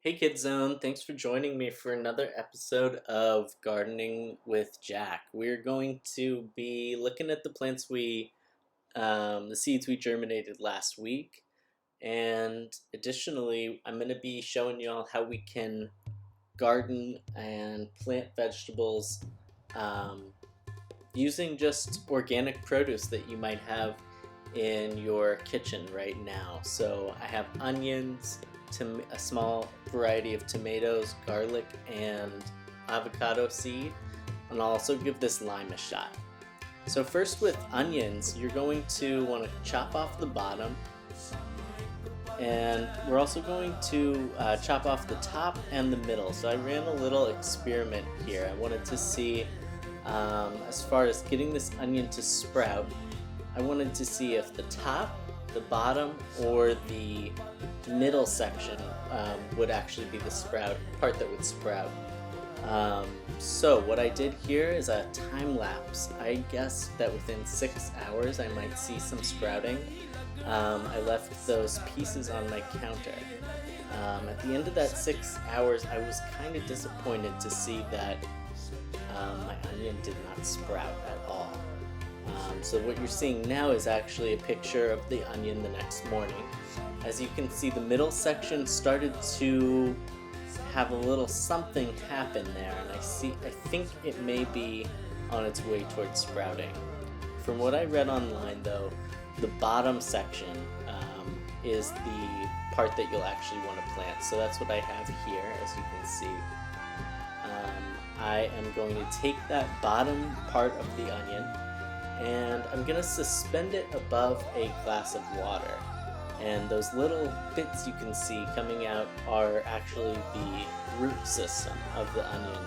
Hey Kid Zone, thanks for joining me for another episode of Gardening with Jack. We're going to be looking at the the seeds we germinated last week, and additionally, I'm going to be showing y'all how we can garden and plant vegetables um, using just organic produce that you might have in your kitchen right now. So I have onions, a small variety of tomatoes, garlic, and avocado seed, and I'll also give this lime a shot. So first with onions, you're going to want to chop off the bottom, and we're also going to chop off the top and the middle. So I ran a little experiment here. I wanted to see, as far as getting this onion to sprout, I wanted to see if the top, the bottom, or the middle section would actually be the part that would sprout. So what I did here is a time lapse. I guessed that within 6 hours I might see some sprouting. I left those pieces on my counter. At the end of that 6 hours, I was kind of disappointed to see that my onion did not sprout at all. So what you're seeing now is actually a picture of the onion the next morning. As you can see, the middle section started to have a little something happen there, and I think it may be on its way towards sprouting. From what I read online though, the bottom section is the part that you'll actually want to plant. So that's what I have here, as you can see. I am going to take that bottom part of the onion, and I'm going to suspend it above a glass of water. And those little bits you can see coming out are actually the root system of the onion.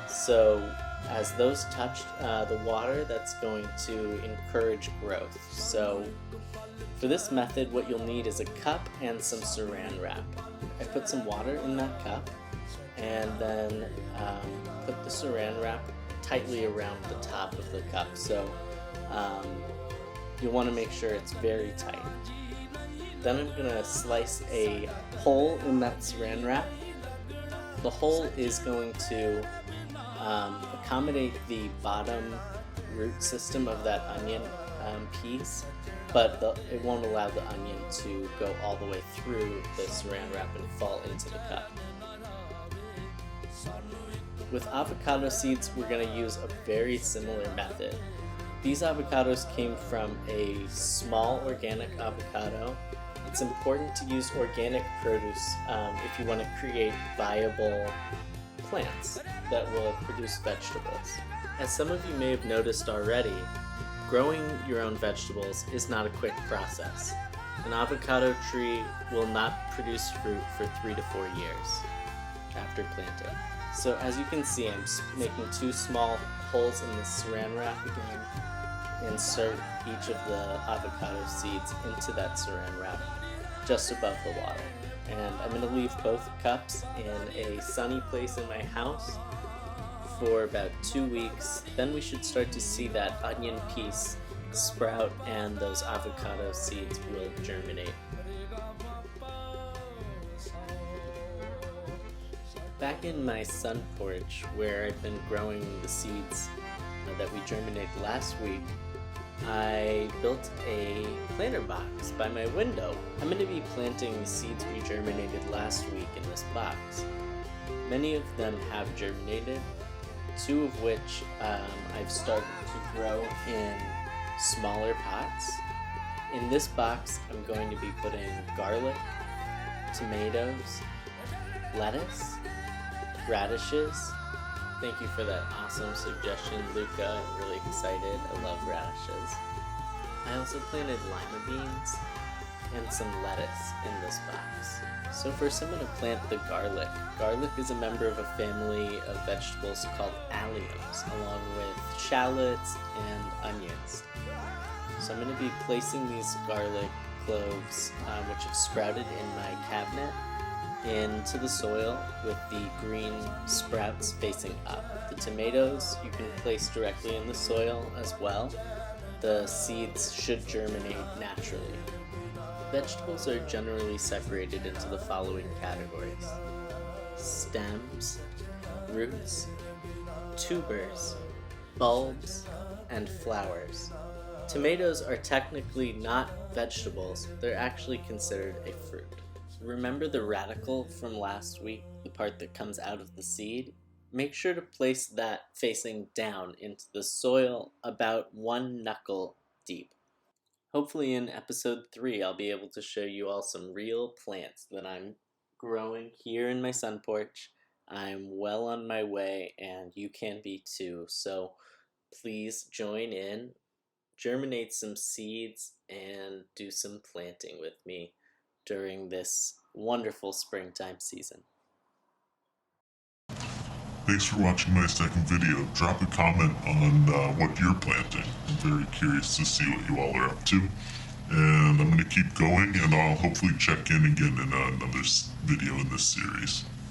So as those touch the water, that's going to encourage growth. So for this method, what you'll need is a cup and some saran wrap. I put some water in that cup, and then put the saran wrap tightly around the top of the cup. So you'll want to make sure it's very tight. Then I'm going to slice a hole in that saran wrap. The hole is going to accommodate the bottom root system of that onion piece, but it won't allow the onion to go all the way through the saran wrap and fall into the cup. With avocado seeds, we're going to use a very similar method. These avocados came from a small organic avocado. It's important to use organic produce if you want to create viable plants that will produce vegetables. As some of you may have noticed already, growing your own vegetables is not a quick process. An avocado tree will not produce fruit for 3 to 4 years after planting. So as you can see, I'm making 2 small holes in the saran wrap again. Insert each of the avocado seeds into that saran wrap just above the water. And I'm going to leave both cups in a sunny place in my house for about 2 weeks. Then we should start to see that onion piece sprout and those avocado seeds will germinate. Back in my sun porch, where I've been growing the seeds that we germinated last week, I built a planter box by my window. I'm going to be planting the seeds we germinated last week in this box. Many of them have germinated, 2 of which I've started to grow in smaller pots. In this box, I'm going to be putting garlic, tomatoes, lettuce, radishes. Thank you for that awesome suggestion, Luca. I'm really excited. I love radishes. I also planted lima beans and some lettuce in this box. So first I'm going to plant the garlic. Garlic is a member of a family of vegetables called alliums, along with shallots and onions. So I'm going to be placing these garlic cloves, which have sprouted in my cabinet, into the soil with the green sprouts facing up. The tomatoes you can place directly in the soil as well. The seeds should germinate naturally. Vegetables are generally separated into the following categories: stems, roots, tubers, bulbs, and flowers. Tomatoes are technically not vegetables, they're actually considered a fruit. Remember the radicle from last week, the part that comes out of the seed? Make sure to place that facing down into the soil about 1 knuckle deep. Hopefully in episode 3 I'll be able to show you all some real plants that I'm growing here in my sun porch. I'm well on my way and you can be too, so please join in, germinate some seeds, and do some planting with me during this wonderful springtime season. Thanks for watching my second video. Drop a comment on what you're planting. I'm very curious to see what you all are up to. And I'm going to keep going, and I'll hopefully check in again in another video in this series.